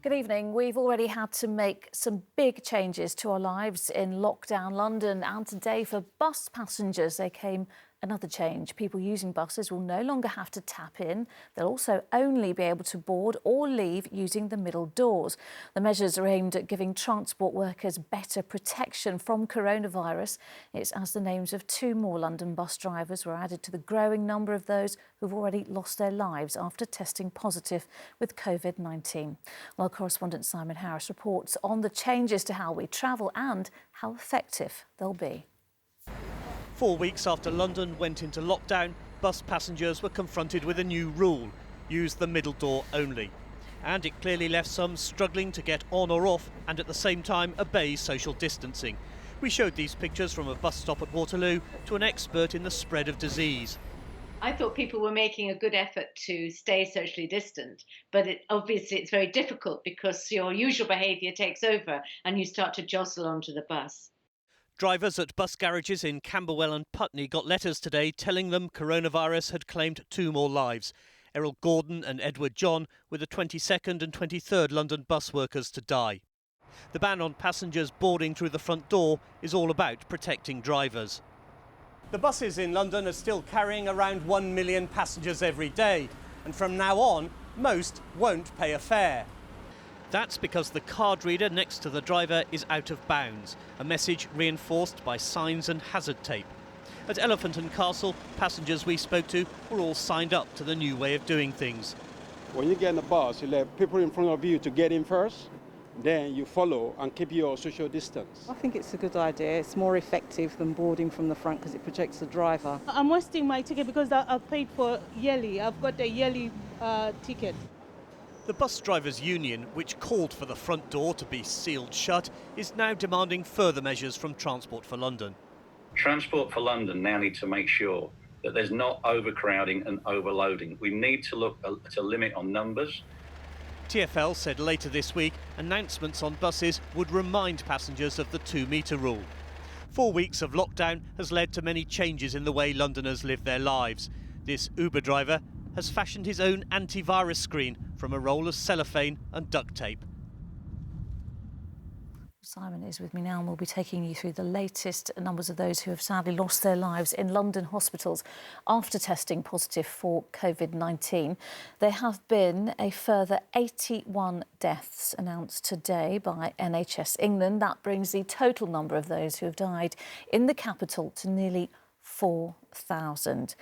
Good evening. We've already had to make some big changes to our lives in lockdown London, and today for bus passengers there came another change. People using buses will no longer have to tap in. They'll also only be able to board or leave using the middle doors. The measures are aimed at giving transport workers better protection from coronavirus. It's as the names of 2 more London bus drivers were added to the growing number of those who've already lost their lives after testing positive with COVID-19. Well, correspondent Simon Harris reports on the changes to how we travel and how effective they'll be. 4 weeks after London went into lockdown, bus passengers were confronted with a new rule: use the middle door only. And it clearly left some struggling to get on or off and at the same time obey social distancing. We showed these pictures from a bus stop at Waterloo to an expert in the spread of disease. I thought people were making a good effort to stay socially distant, but obviously it's very difficult because your usual behaviour takes over and you start to jostle onto the bus. Drivers at bus garages in Camberwell and Putney got letters today telling them coronavirus had claimed 2 more lives. Errol Gordon and Edward John were the 22nd and 23rd London bus workers to die. The ban on passengers boarding through the front door is all about protecting drivers. The buses in London are still carrying around 1 million passengers every day, and from now on, most won't pay a fare. That's because the card reader next to the driver is out of bounds, a message reinforced by signs and hazard tape. At Elephant and Castle, passengers we spoke to were all signed up to the new way of doing things. When you get in the bus, you let people in front of you to get in first, then you follow and keep your social distance. I think it's a good idea. It's more effective than boarding from the front because it protects the driver. I'm wasting my ticket because I've paid for yearly. I've got a yearly ticket. The Bus Drivers' Union, which called for the front door to be sealed shut, is now demanding further measures from Transport for London. Transport for London now need to make sure that there's not overcrowding and overloading. We need to look at a limit on numbers. TfL said later this week announcements on buses would remind passengers of the 2-metre rule. 4 weeks of lockdown has led to many changes in the way Londoners live their lives. This Uber driver has fashioned his own antivirus screen from a roll of cellophane and duct tape. Simon is with me now and we'll be taking you through the latest numbers of those who have sadly lost their lives in London hospitals after testing positive for COVID-19. There have been a further 81 deaths announced today by NHS England. That brings the total number of those who have died in the capital to nearly 4,000.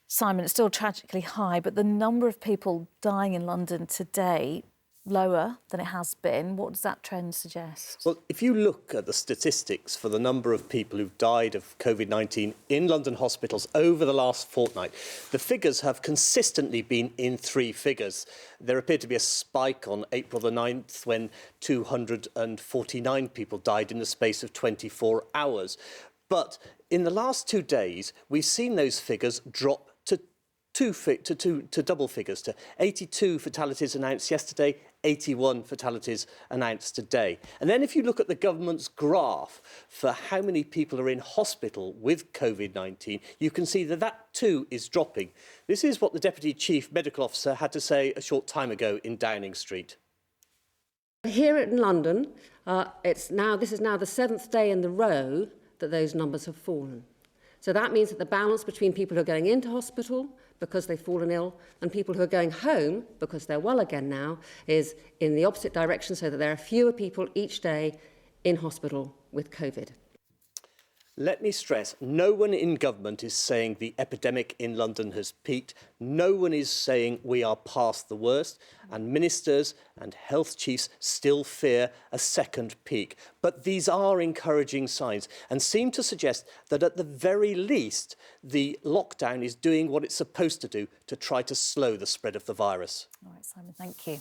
Simon, it's still tragically high, but the number of people dying in London today lower than it has been. What does that trend suggest? Well, if you look at the statistics for the number of people who've died of COVID-19 in London hospitals over the last fortnight, the figures have consistently been in 3 figures. There appeared to be a spike on April the 9th when 249 people died in the space of 24 hours. But in the last 2 days, we've seen those figures drop to double figures, to 82 fatalities announced yesterday, 81 fatalities announced today. And then if you look at the government's graph for how many people are in hospital with COVID-19, you can see that that too is dropping. This is what the Deputy Chief Medical Officer had to say a short time ago in Downing Street. Here in London, this is now the 7th day in the row that those numbers have fallen. So that means that the balance between people who are going into hospital because they've fallen ill and people who are going home because they're well again now is in the opposite direction, so that there are fewer people each day in hospital with COVID. Let me stress, no one in government is saying the epidemic in London has peaked. No one is saying we are past the worst, and ministers and health chiefs still fear a second peak. But these are encouraging signs and seem to suggest that at the very least, the lockdown is doing what it's supposed to do to try to slow the spread of the virus. All right, Simon, thank you.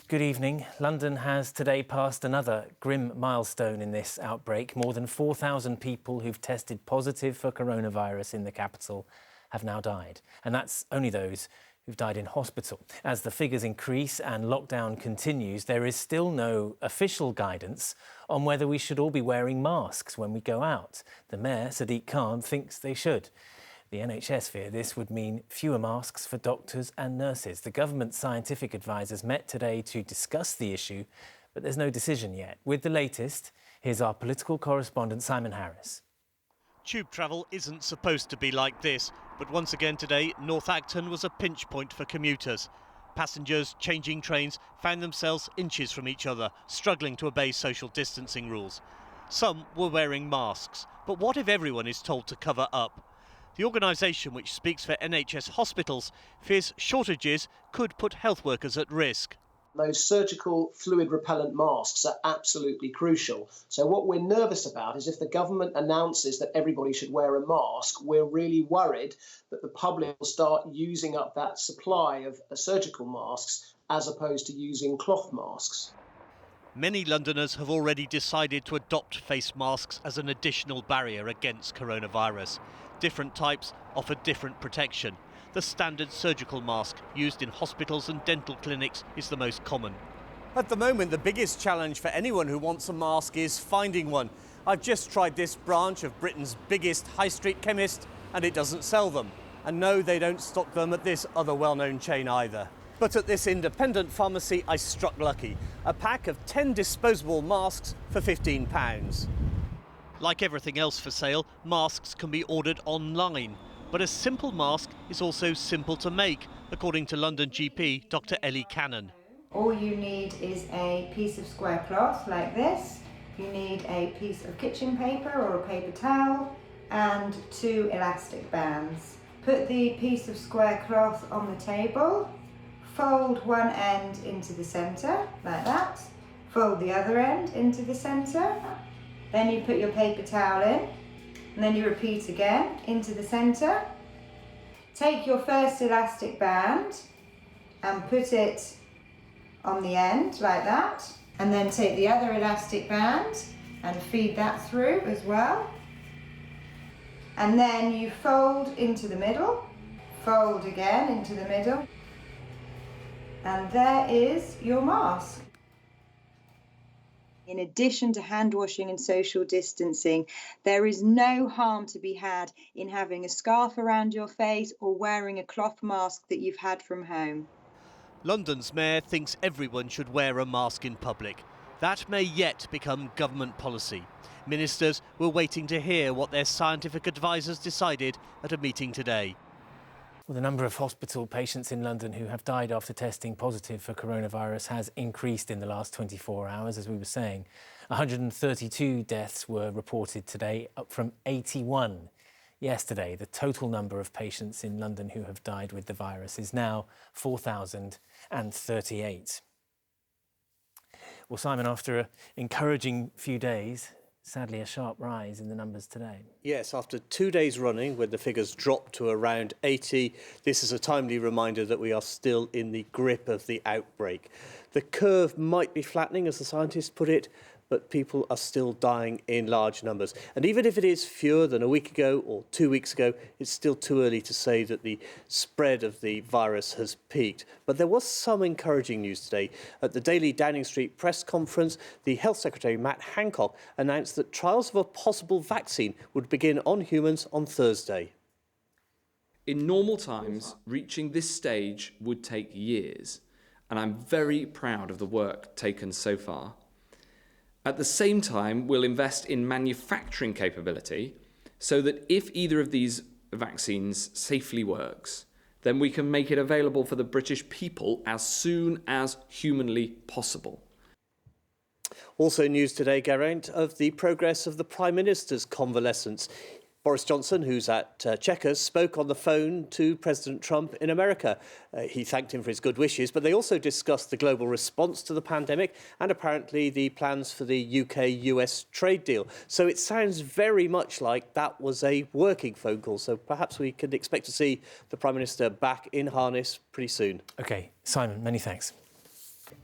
Good evening. London has today passed another grim milestone in this outbreak. More than 4,000 people who've tested positive for coronavirus in the capital have now died. And that's only those who've died in hospital. As the figures increase and lockdown continues, there is still no official guidance on whether we should all be wearing masks when we go out. The Mayor, Sadiq Khan, thinks they should. The NHS fear this would mean fewer masks for doctors and nurses. The government's scientific advisers met today to discuss the issue, but there's no decision yet. With the latest, here's our political correspondent Simon Harris. Tube travel isn't supposed to be like this, but once again today, North Acton was a pinch point for commuters. Passengers changing trains found themselves inches from each other, struggling to obey social distancing rules. Some were wearing masks, but what if everyone is told to cover up? The organisation, which speaks for NHS hospitals, fears shortages could put health workers at risk. Those surgical fluid repellent masks are absolutely crucial. So what we're nervous about is if the government announces that everybody should wear a mask, we're really worried that the public will start using up that supply of surgical masks as opposed to using cloth masks. Many Londoners have already decided to adopt face masks as an additional barrier against coronavirus. Different types offer different protection. The standard surgical mask used in hospitals and dental clinics is the most common. At the moment, the biggest challenge for anyone who wants a mask is finding one. I've just tried this branch of Britain's biggest high street chemist and it doesn't sell them. And no, they don't stock them at this other well-known chain either. But at this independent pharmacy, I struck lucky. A pack of 10 disposable masks for £15. Like everything else for sale, masks can be ordered online. But a simple mask is also simple to make, according to London GP Dr. Ellie Cannon. All you need is a piece of square cloth like this. You need a piece of kitchen paper or a paper towel and 2 elastic bands. Put the piece of square cloth on the table, fold one end into the centre like that, fold the other end into the centre, then you put your paper towel in, and then you repeat again into the centre. Take your first elastic band and put it on the end like that, and then take the other elastic band and feed that through as well. And then you fold into the middle, fold again into the middle, and there is your mask. In addition to hand washing and social distancing, there is no harm to be had in having a scarf around your face or wearing a cloth mask that you've had from home. London's mayor thinks everyone should wear a mask in public. That may yet become government policy. Ministers were waiting to hear what their scientific advisers decided at a meeting today. Well, the number of hospital patients in London who have died after testing positive for coronavirus has increased in the last 24 hours, as we were saying. 132 deaths were reported today, up from 81 yesterday. The total number of patients in London who have died with the virus is now 4,038. Well, Simon, after an encouraging few days, sadly a sharp rise in the numbers today. Yes, after 2 days running, when the figures dropped to around 80, this is a timely reminder that we are still in the grip of the outbreak. The curve might be flattening, as the scientists put it, but people are still dying in large numbers. And even if it is fewer than a week ago or 2 weeks ago, it's still too early to say that the spread of the virus has peaked. But there was some encouraging news today. At the Daily Downing Street press conference, the Health Secretary, Matt Hancock, announced that trials of a possible vaccine would begin on humans on Thursday. In normal times, reaching this stage would take years, and I'm very proud of the work taken so far. At the same time, we'll invest in manufacturing capability so that if either of these vaccines safely works, then we can make it available for the British people as soon as humanly possible. Also news today, Geraint, of the progress of the Prime Minister's convalescence. Boris Johnson, who's at Chequers, spoke on the phone to President Trump in America. He thanked him for his good wishes, but they also discussed the global response to the pandemic and apparently the plans for the UK-US trade deal. So it sounds very much like that was a working phone call. So perhaps we can expect to see the Prime Minister back in harness pretty soon. OK, Simon, many thanks.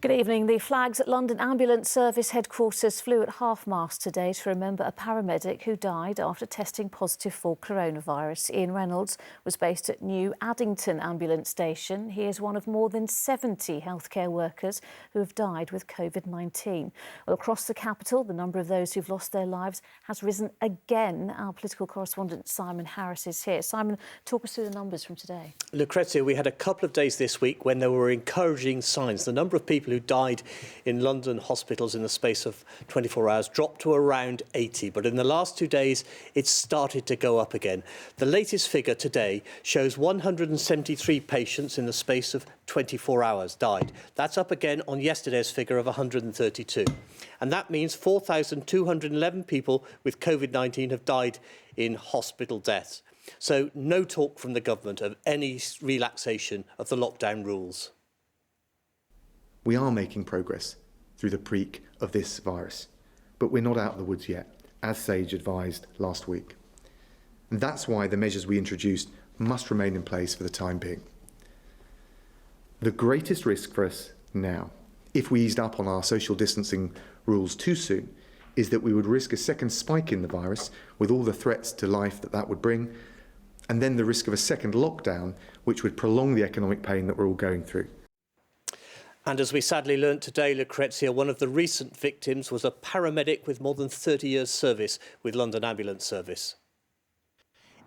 Good evening. The flags at London Ambulance Service headquarters flew at half-mast today to remember a paramedic who died after testing positive for coronavirus. Ian Reynolds was based at New Addington Ambulance Station. He is one of more than 70 healthcare workers who have died with COVID-19. Well, across the capital, the number of those who've lost their lives has risen again. Our political correspondent Simon Harris is here. Simon, talk us through the numbers from today. Lucrezia, we had a couple of days this week when there were encouraging signs. The number of people who died in London hospitals in the space of 24 hours dropped to around 80, but in the last 2 days it's started to go up again. The latest figure today shows 173 patients in the space of 24 hours died. That's up again on yesterday's figure of 132. And that means 4,211 people with COVID-19 have died in hospital deaths. So no talk from the government of any relaxation of the lockdown rules. We are making progress through the peak of this virus, but we're not out of the woods yet, as SAGE advised last week. And that's why the measures we introduced must remain in place for the time being. The greatest risk for us now, if we eased up on our social distancing rules too soon, is that we would risk a second spike in the virus with all the threats to life that would bring, and then the risk of a second lockdown, which would prolong the economic pain that we're all going through. And as we sadly learnt today, Lucrezia, one of the recent victims was a paramedic with more than 30 years' service with London Ambulance Service.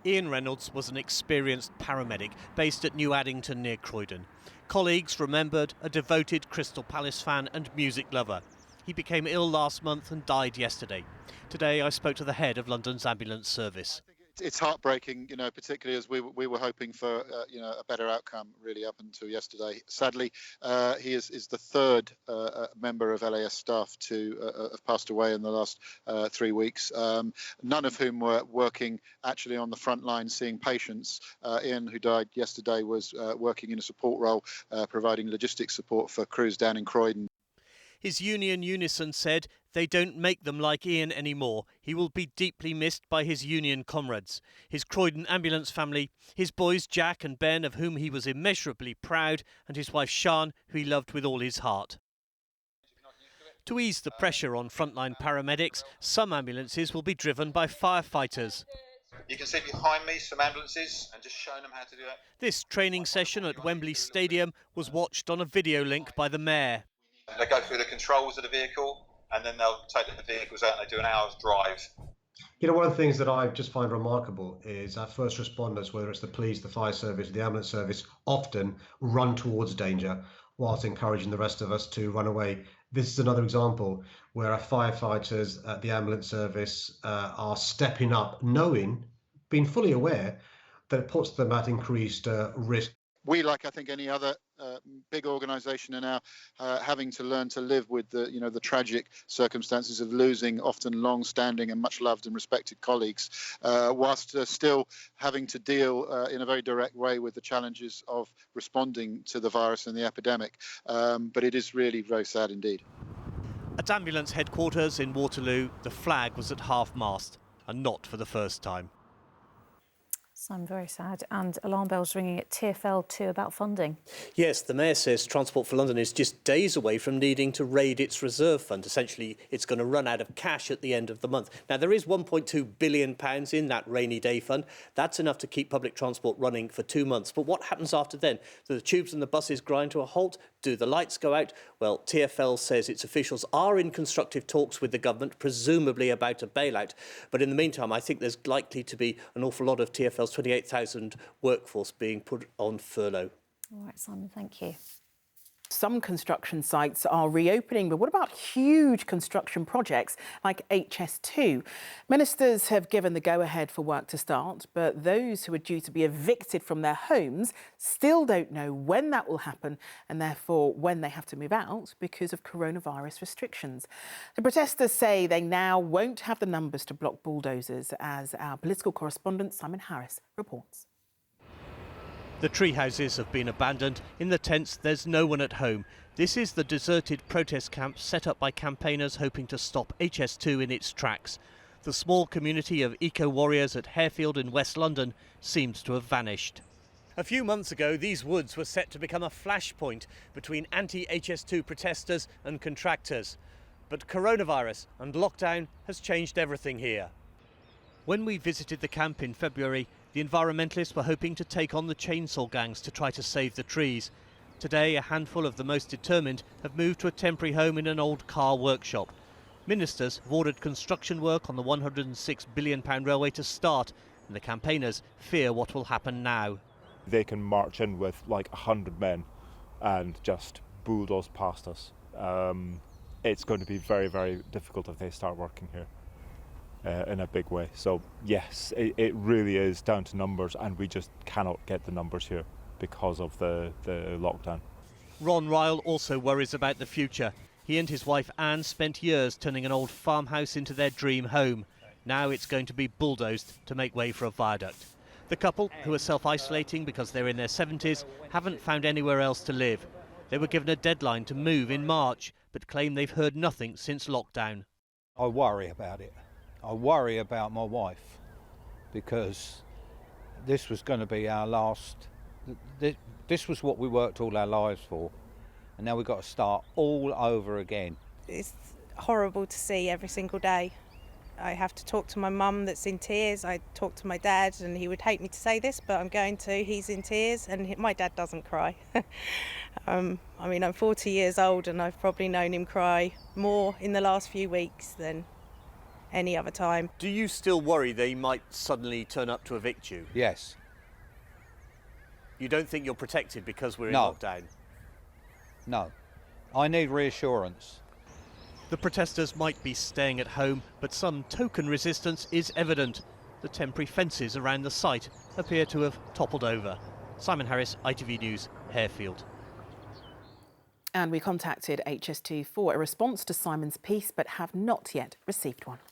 Ian Reynolds was an experienced paramedic based at New Addington near Croydon. Colleagues remembered a devoted Crystal Palace fan and music lover. He became ill last month and died yesterday. Today I spoke to the head of London's ambulance service. It's heartbreaking, particularly as we were hoping for, a better outcome really up until yesterday. Sadly, he is the third member of LAS staff to have passed away in the last 3 weeks, none of whom were working actually on the front line seeing patients. Ian, who died yesterday, was working in a support role, providing logistics support for crews down in Croydon. His union Unison said they don't make them like Ian anymore. He will be deeply missed by his union comrades, his Croydon ambulance family, his boys Jack and Ben, of whom he was immeasurably proud, and his wife Sian, who he loved with all his heart. To ease the pressure on frontline paramedics, some ambulances will be driven by firefighters. You can see behind me some ambulances and just showing them how to do it. This training session at Wembley Stadium was watched on a video link by the Mayor. They go through the controls of the vehicle and then they'll take the vehicles out and they do an hour's drive. One of the things that I just find remarkable is our first responders, whether it's the police, the fire service, the ambulance service, often run towards danger whilst encouraging the rest of us to run away. This is another example where our firefighters at the ambulance service are stepping up, being fully aware that it puts them at increased risk. We, like I think any other big organisation, are now having to learn to live with the tragic circumstances of losing often long-standing and much loved and respected colleagues, whilst still having to deal in a very direct way with the challenges of responding to the virus and the epidemic. But it is really very sad indeed. At ambulance headquarters in Waterloo, the flag was at half-mast, and not for the first time. I'm very sad. And alarm bells ringing at TfL too about funding. Yes, the Mayor says Transport for London is just days away from needing to raid its reserve fund. Essentially, it's going to run out of cash at the end of the month. Now, there is £1.2 billion in that rainy day fund. That's enough to keep public transport running for 2 months. But what happens after then? Do the tubes and the buses grind to a halt? Do the lights go out? Well, TfL says its officials are in constructive talks with the government, presumably about a bailout. But in the meantime, I think there's likely to be an awful lot of TfL's 28,000 workforce being put on furlough. All right, Simon, thank you. Some construction sites are reopening, but what about huge construction projects like HS2? Ministers have given the go-ahead for work to start, but those who are due to be evicted from their homes still don't know when that will happen and therefore when they have to move out because of coronavirus restrictions. The protesters say they now won't have the numbers to block bulldozers, as our political correspondent Simon Harris reports. The tree houses have been abandoned. In the tents, there's no one at home. This is the deserted protest camp set up by campaigners hoping to stop HS2 in its tracks. The small community of eco-warriors at Harefield in West London seems to have vanished. A few months ago, these woods were set to become a flashpoint between anti-HS2 protesters and contractors. But coronavirus and lockdown has changed everything here. When we visited the camp in February, the environmentalists were hoping to take on the chainsaw gangs to try to save the trees. Today, a handful of the most determined have moved to a temporary home in an old car workshop. Ministers have ordered construction work on the £106 billion railway to start, and the campaigners fear what will happen now. They can march in with like 100 men and just bulldoze past us. It's going to be very, very difficult if they start working here in a big way. So yes, it really is down to numbers, and we just cannot get the numbers here because of the lockdown. Ron Ryle also worries about the future. He and his wife Anne spent years turning an old farmhouse into their dream home. Now it's going to be bulldozed to make way for a viaduct. The couple, who are self-isolating because they're in their 70s, haven't found anywhere else to live. They were given a deadline to move in March, but claim they've heard nothing since lockdown. I worry about it. I worry about my wife, because this was going to be our last... This was what we worked all our lives for, and now we've got to start all over again. It's horrible to see every single day. I have to talk to my mum that's in tears. I talk to my dad, and he would hate me to say this, but I'm going to. He's in tears, and my dad doesn't cry. I mean, I'm 40 years old, and I've probably known him cry more in the last few weeks than any other time. Do you still worry they might suddenly turn up to evict you? Yes. You don't think you're protected because we're in No. lockdown? No. I need reassurance. The protesters might be staying at home, but some token resistance is evident. The temporary fences around the site appear to have toppled over. Simon Harris, ITV News, Harefield. And we contacted HS2 for a response to Simon's piece, but have not yet received one.